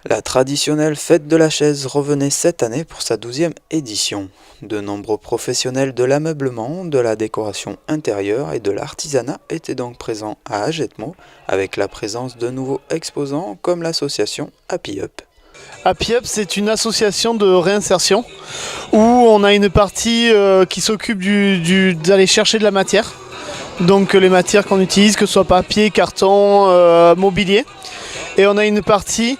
La traditionnelle fête de la chaise revenait cette année pour sa 12e édition. De nombreux professionnels de l'ameublement, de la décoration intérieure et de l'artisanat étaient donc présents à Agetmo, avec la présence de nouveaux exposants comme l'association Happy Up. Happy Up, c'est une association de réinsertion où on a une partie qui s'occupe d'aller chercher de la matière. Donc les matières qu'on utilise, que ce soit papier, carton, mobilier. Et on a une partie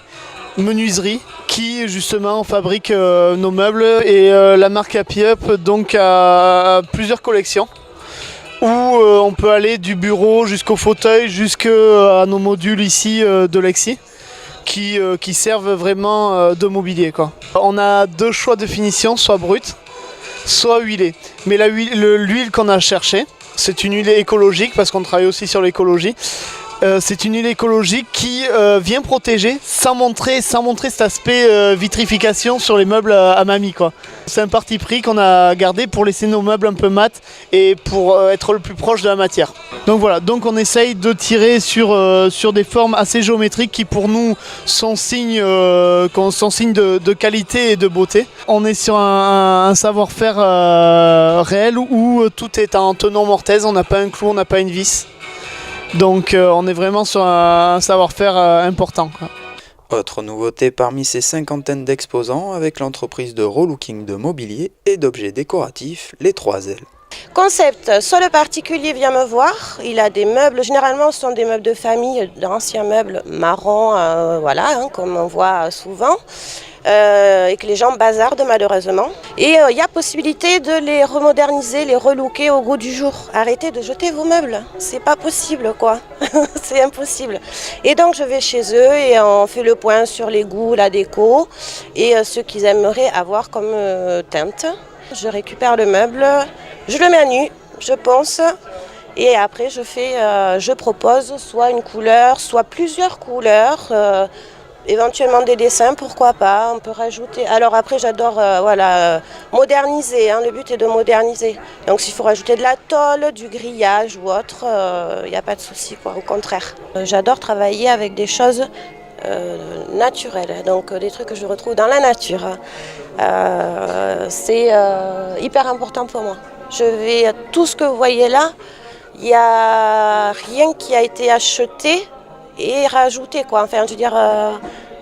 menuiserie qui justement fabrique nos meubles et la marque Happy Up donc a plusieurs collections où on peut aller du bureau jusqu'au fauteuil jusqu'à nos modules ici de Lexi qui servent vraiment de mobilier, quoi. On a deux choix de finition, soit brute, soit huilée. Mais l'huile qu'on a cherchée, c'est une huile écologique parce qu'on travaille aussi sur l'écologie. C'est une huile écologique qui vient protéger sans montrer cet aspect vitrification sur les meubles à mamie, quoi. C'est un parti pris qu'on a gardé pour laisser nos meubles un peu mat et pour être le plus proche de la matière. Donc voilà, donc on essaye de tirer sur des formes assez géométriques qui pour nous sont signes de qualité et de beauté. On est sur un savoir-faire réel où tout est en tenon mortaise, on n'a pas un clou, on n'a pas une vis. Donc on est vraiment sur un savoir-faire important, quoi. Autre nouveauté parmi ces cinquantaines d'exposants avec l'entreprise de relooking de mobilier et d'objets décoratifs, les 3 L. Concept, soit le particulier vient me voir, il a des meubles, généralement ce sont des meubles de famille, d'anciens meubles marrons, voilà, comme on voit souvent. Et que les gens bazardent malheureusement. Et il y a possibilité de les remoderniser, les relooker au goût du jour. Arrêtez de jeter vos meubles, c'est pas possible, quoi. C'est impossible. Et donc je vais chez eux et on fait le point sur les goûts, la déco et ce qu'ils aimeraient avoir comme teinte. Je récupère le meuble, je le mets à nu, je ponce. Et après je propose soit une couleur, soit plusieurs couleurs. Éventuellement des dessins, pourquoi pas, on peut rajouter. Alors après j'adore moderniser, le but est de moderniser. Donc s'il faut rajouter de la tôle, du grillage ou autre, il n'y a pas de souci, quoi, au contraire. J'adore travailler avec des choses naturelles, donc des trucs que je retrouve dans la nature. C'est hyper important pour moi. Tout ce que vous voyez là, il n'y a rien qui a été acheté et rajouter, quoi. Enfin, je veux dire,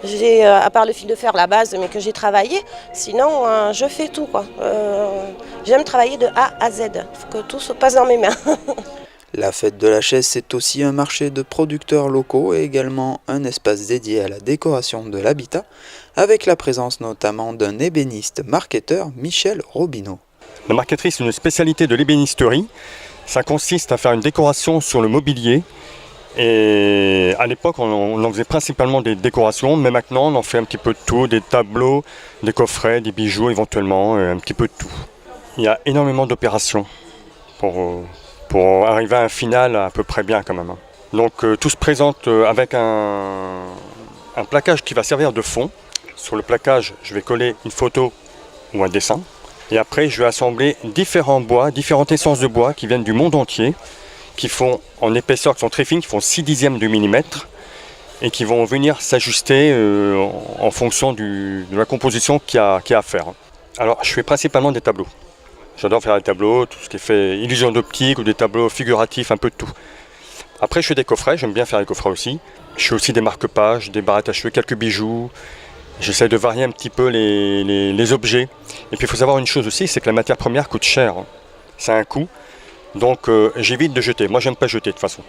j'ai à part le fil de fer, la base, mais que j'ai travaillé, sinon je fais tout, quoi. J'aime travailler de A à Z, il faut que tout se passe dans mes mains. La fête de la chaise, c'est aussi un marché de producteurs locaux et également un espace dédié à la décoration de l'habitat, avec la présence notamment d'un ébéniste marketeur, Michel Robineau. La marqueterie, c'est une spécialité de l'ébénisterie. Ça consiste à faire une décoration sur le mobilier. Et à l'époque, on en faisait principalement des décorations, mais maintenant on en fait un petit peu de tout, des tableaux, des coffrets, des bijoux éventuellement, un petit peu de tout. Il y a énormément d'opérations pour arriver à un final à peu près bien quand même. Donc tout se présente avec un plaquage qui va servir de fond. Sur le plaquage, je vais coller une photo ou un dessin. Et après, je vais assembler différents bois, différentes essences de bois qui viennent du monde entier, qui font en épaisseur, qui sont très fines, qui font 6/10 de millimètre et qui vont venir s'ajuster en fonction de la composition qu'il y a à faire. Alors je fais principalement des tableaux. J'adore faire des tableaux, tout ce qui est fait illusion d'optique ou des tableaux figuratifs, un peu de tout. Après je fais des coffrets, j'aime bien faire des coffrets aussi. Je fais aussi des marque-pages, des barrettes à cheveux, quelques bijoux. J'essaie de varier un petit peu les objets. Et puis il faut savoir une chose aussi, c'est que la matière première coûte cher. C'est un coût. Donc j'évite de jeter. Moi j'aime pas jeter de toute façon.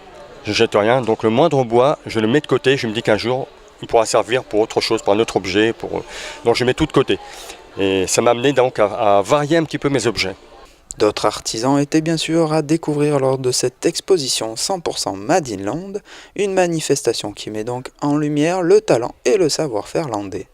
Je jette rien. Donc le moindre bois, je le mets de côté. Je me dis qu'un jour, il pourra servir pour autre chose, pour un autre objet. Donc je mets tout de côté. Et ça m'a amené donc à varier un petit peu mes objets. D'autres artisans étaient bien sûr à découvrir lors de cette exposition 100% Made in Land, une manifestation qui met donc en lumière le talent et le savoir-faire landais.